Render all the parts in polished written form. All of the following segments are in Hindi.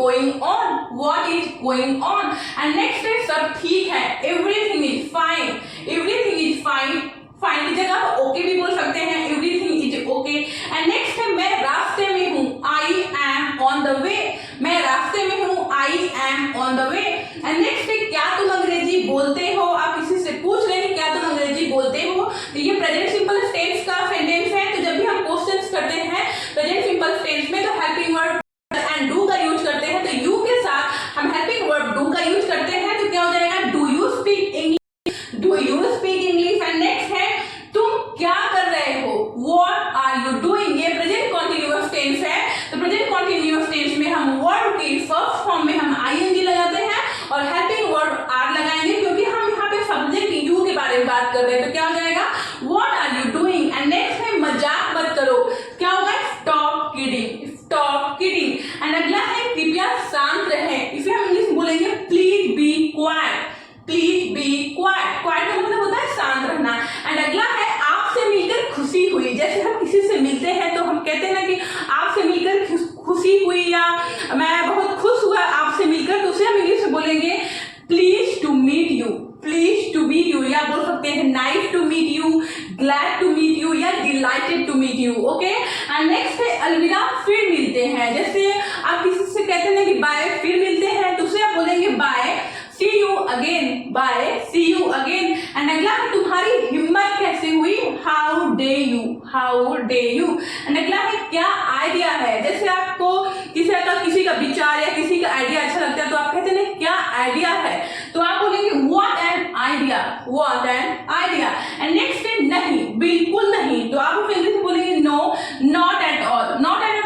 Going on, what is going on. And next है सब ठीक है, everything is fine, everything is fine, fine की जगह आप ओके भी बोल सकते हैं, everything is okay. And next है मैं रास्ते में हूँ, I am on the way, मैं रास्ते में हूँ, I am on the way. And next है क्या तुम अंग्रेजी बोलते हो, आप किसी से पूछ रहे हैं क्या तुम अंग्रेजी बोलते हो, तो ये प्रेजेंट सिंपल टेंस का सेंटेंस है। तो जब भी हम क्वेश्चंस करते हैं प्रेजेंट सिंपल टेंस में तो हेल्पिंग वर्ब एंड डू का यूज करते हैं, तो यू के साथ हम हेल्पिंग वर्ब डू का यूज करते हैं, तो क्या हो जाएगा do you speak English, do you speak English. And next है तुम क्या कर रहे हो, व्हाट आर यू डूइंग, ये प्रेजेंट कॉन्टिन्यूअस टेंस है। तो प्रेजेंट कॉन्टिन्यूअस टेंस में हम वर्ब की फर्स्ट फॉर्म में हम आईएनजी लगाते हैं और हेल्पिंग वर्ब आर लगाएंगे, क्योंकि हम यहाँ पे सब्जेक्ट यू के बारे में बात कर रहे हैं। तो क्या हो जाएगा what are you doing. And next है मजाक मत करो, क्या होगा stop kidding, stop kidding. And अगला है कृपया शांत रहें, इसे हम इंग्लिश में बोलेंगे please be quite, please be quite, quite का मतलब होता है शांत रहना। एंड अगला है आपसे मिलकर खुशी हुई, जैसे हम किसी से मिलते हैं तो हम कहते हैं ना कि आपसे मिलकर खुशी हुई या मैं बहुत खुश हुआ आपसे मिलकर, तो उसे हम इंग्लिश में बोलेंगे please to meet you, please to meet you, या बोल सकते हैं nice to meet you, glad to meet you या delighted to meet you. Okay. And next है अलविदा फिर मिलते हैं, जैसे आप किसी से कहते हैं कि बाय फिर मिलते हैं, तो उसे आप बोलेंगे bye see you again, bye see you again. And अगला है तुम्हारी हिम्मत कैसे हुई, how dare you, how dare you. And अगला है क्या आइडिया है, जैसे आपको किसी का विचार या किसी का आइडिया अच्छा लगता है तो आप कहते हैं क्या आइडिया है, तो आप बोलेंगे what an idea, what an idea. And next है नहीं, बिल्कुल नहीं, तो आप इंग्लिश में बोलेंगे no, not at all, not at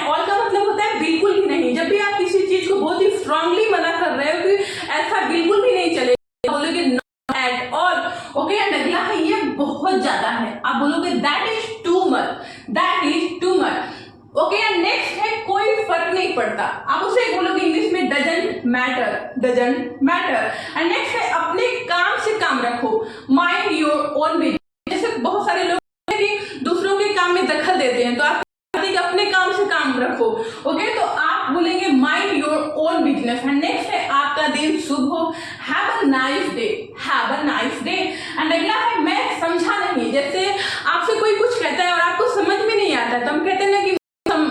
all का मतलब होता है बिल्कुल भी नहीं। जब भी आप किसी चीज को बहुत ही स्ट्रांगली मना कर रहे हो कि ऐसा बिल्कुल भी नहीं चलेगा, बोलोगे not at all. Okay. And अगला है ये बहुत ज्यादा है, आप बोलोगे that is too much, that is too much. Okay. And next है कोई फर्क नहीं पड़ता, आप उसे बोलोगे इंग्लिश में doesn't matter, doesn't matter. And next है अपने काम से काम रखो, माइंड योर ओन बिजनेस, जैसे बहुत सारे लोग दूसरों के काम में दखल देते हैं, तो आप अपने काम से काम रखो। ओके। तो आप बोलेंगे mind your own business. And next है आपका दिन शुभ हो, have a nice day, have a nice day. And अगला है मैं समझा नहीं, जैसे आपसे कोई कुछ कहता है और आपको समझ में नहीं आता है, तो हम कहते हैं ना कि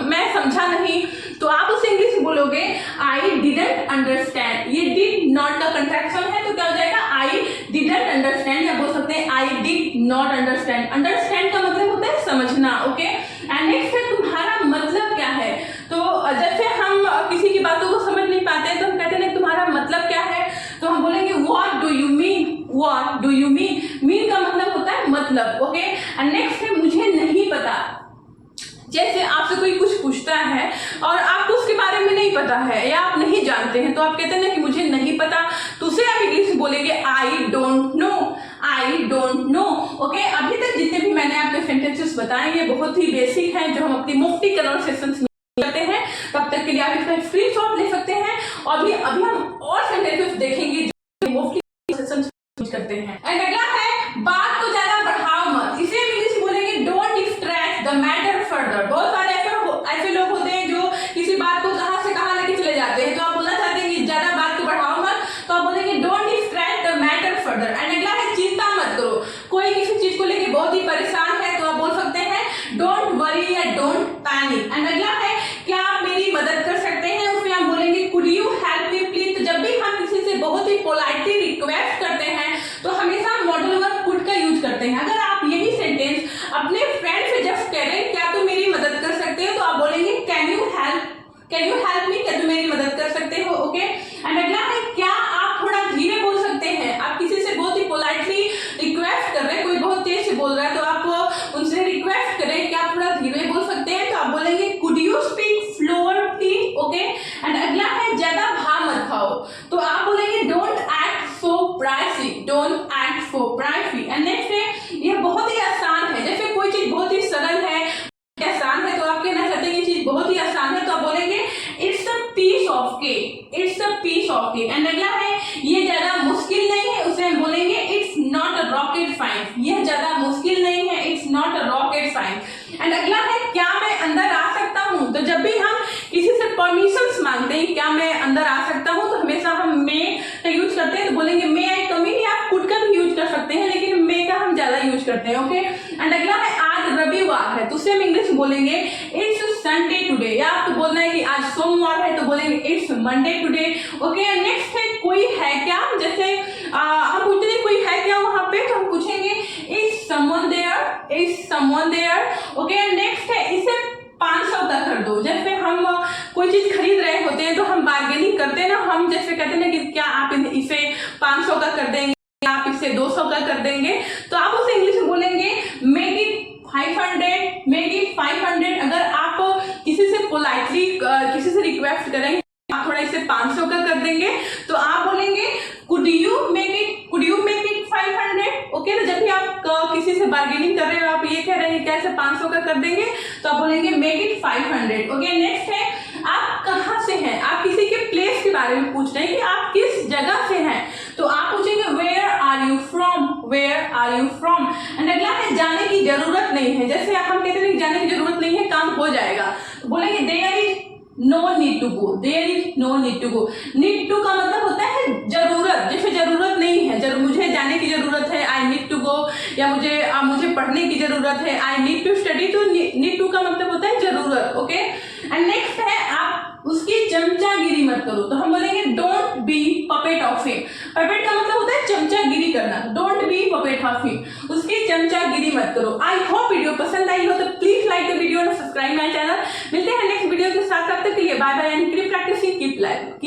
मैं समझा नहीं, तो आप उसे इंग्लिश में बोलोगे आई डिडंट अंडरस्टैंड, ये डिड नॉट का कंट्रैक्शन है, तो क्या हो जाएगा आई डिडंट अंडरस्टैंड, या बोल सकते हैं I did not understand. Understand का मतलब होता है समझना। ओके। एंड नेक्स्ट है तुम्हारा मतलब क्या है, तो जैसे हम किसी की बातों को समझ नहीं पाते तो हम कहते हैं तुम्हारा मतलब क्या है, तो हम बोलेंगे what do you mean, what do you mean, mean का मतलब होता है मतलब। ओके। एंड नेक्स्ट है मुझे नहीं पता, जैसे आपसे कोई कुछ पूछता है और आपको उसके बारे में नहीं पता है या आप नहीं जानते हैं, तो आप कहते हैं ना कि मुझे नहीं पता, तो उसे आप इंग्लिश में बोलेंगे I don't know, I don't know. Okay. अभी तक जितने भी मैंने आपके सेंटेंसेस बताए ये बहुत ही बेसिक हैं, जो हम अपनी मुफ्ती कन्वर्सेशंस में करते हैं। तब तक के लिए आप इसका स्क्रीनशॉट ले सकते हैं, और अभी हम और सेंटेंसेस देखेंगे जो मुफ्ती कन्वर्सेशंस यूज करते हैं। एंड अगला है बात को ज्यादा बढ़ाओ मत, इसे इंग्लिश में बोलेंगे don't stretch the matter further. बहुत सारे ऐसे लोग होते हैं जो किसी बात को कहां से कहां लेके चले जाते हैं, तो आप बोलना चाहते हैं कि ज्यादा बात को बढ़ाओ मत, तो आप बोलेंगे don't stretch the matter further. And अगला है चिंता मत करो, कोई किसी चीज को लेके बहुत ही परेशान है, तो आप बोल सकते हैं डोंट वरी या डोंट पैनिक। एंड अगला है क्या आप मेरी मदद कर सकते हैं, उसमें हम बोलेंगे could you help me please. तो जब भी हम किसी से बहुत ही पोलाइटली रिक्वेस्ट करते हैं तो हमेशा मॉडल वर्ब कुड का यूज करते हैं। अगर आप यही सेंटेंस अपने फ्रेंड से जब करें क्या तुम मेरी मदद कर सकते हो, तो आप बोलेंगे कैन यू हेल्प मी, क्या तुम मेरी मदद कर सकते हो। ओके। एंड अगला है क्या आप थोड़ा धीरे बोल सकते हैं, आप किसी से बहुत ही पोलाइटली रिक्वेस्ट कर रहे हैं, कोई बहुत तेज से बोल रहा है तो आप उनसे रिक्वेस्ट करें क्या आप थोड़ा धीरे बोल सकते हैं, तो आप बोलेंगे could you speak slower please. Okay. And अगला है ज्यादा भाव मत खाओ, तो आप बोलेंगे don't act so pricey, don't act so pricey. And next है यह बहुत ही आसान है, जैसे कोई चीज बहुत ही सरल है, आसान है, तो आप कहना चाहते हैं ये चीज बहुत ही आसान है, तो आप बोलेंगे it's a piece of cake, it's a piece of cake. And अगला है ये ज्यादा मुश्किल नहीं है, उसे हम बोलेंगे it's not a rocket science, यह ज्यादा मुश्किल नहीं है, it's not a rocket science. And अगला है क्या मैं अंदर आ सकता हूं, तो जब भी हम किसी से परमिशंस मांगते हैं, क्या मैं अंदर आ सकता हूँ, तो हमेशा हम मे का यूज करते हैं, तो बोलेंगे मे आई कम इन, या आप कुड का भी यूज कर सकते हैं, लेकिन मे का हम ज्यादा यूज करते हैं। ओके, एंड अगला है आज रविवार है, तो उसे हम इंग्लिश में बोलेंगे इट्स संडे टुडे, या आपको बोलना है कि आज सोमवार है तो बोलेंगे it's Monday today. Okay, next है कोई है क्या, जैसे हम पूछते हैं कोई है क्या वहां पे, तो हम पूछेंगे is someone there, is someone there. Okay, next है इसे 500 का कर दो, जैसे हम कोई चीज खरीद रहे होते हैं तो हम बार्गेनिंग करते हैं ना, हम जैसे कहते हैं ना कि क्या आप इसे 500 का कर देंगे, आप इसे 200 का कर देंगे, तो आप उसे इंग्लिश में बोलेंगे मेक इट 500, मेक इट 500। अगर आप किसी से पोलाइटली किसी से रिक्वेस्ट करेंगे आप थोड़ा इसे 500 का कर देंगे, तो आप बोलेंगे could you make it 500। Okay, तो जब भी आप किसी से बार्गेनिंग कर रहे हो, आप ये कह रहे हैं कैसे 500 का कर देंगे, तो आप बोलेंगे मेक इट 500। ओके, नेक्स्ट है आप कहाँ से हैं, आप किसी के प्लेस के बारे में पूछ रहे हैं कि आप किस जगह से हैं, तो आप पूछेंगे where are you from, where are you from. And अगला है जाने की जरूरत नहीं है, जैसे हम कहते हैं जाने की जरूरत नहीं है, काम हो जाएगा, तो बोलेंगे there is no need to go, there is no need to go. Need to का मतलब होता है जरूरत, जैसे जरूरत नहीं है, मुझे जाने की जरूरत है, आई नीड टू गो, या मुझे पढ़ने की जरूरत है, आई नीड टू स्टडी, तो नीड टू का मतलब होता है जरूरत। ओके, एंड नेक्स्ट है आप उसकी चमचागिरी मत करो, तो हम बोलेंगे don't be puppet of him. Puppet का मतलब होता है चमचागिरी करना, don't be puppet of him, उसकी चमचागिरी मत करो। आई होप वीडियो पसंद आई हो तो प्लीज लाइक द वीडियो और सब्सक्राइब माय चैनल। मिलते हैं नेक्स्ट वीडियो के साथ, तब तक के लिए bye bye and keep practising, keep life.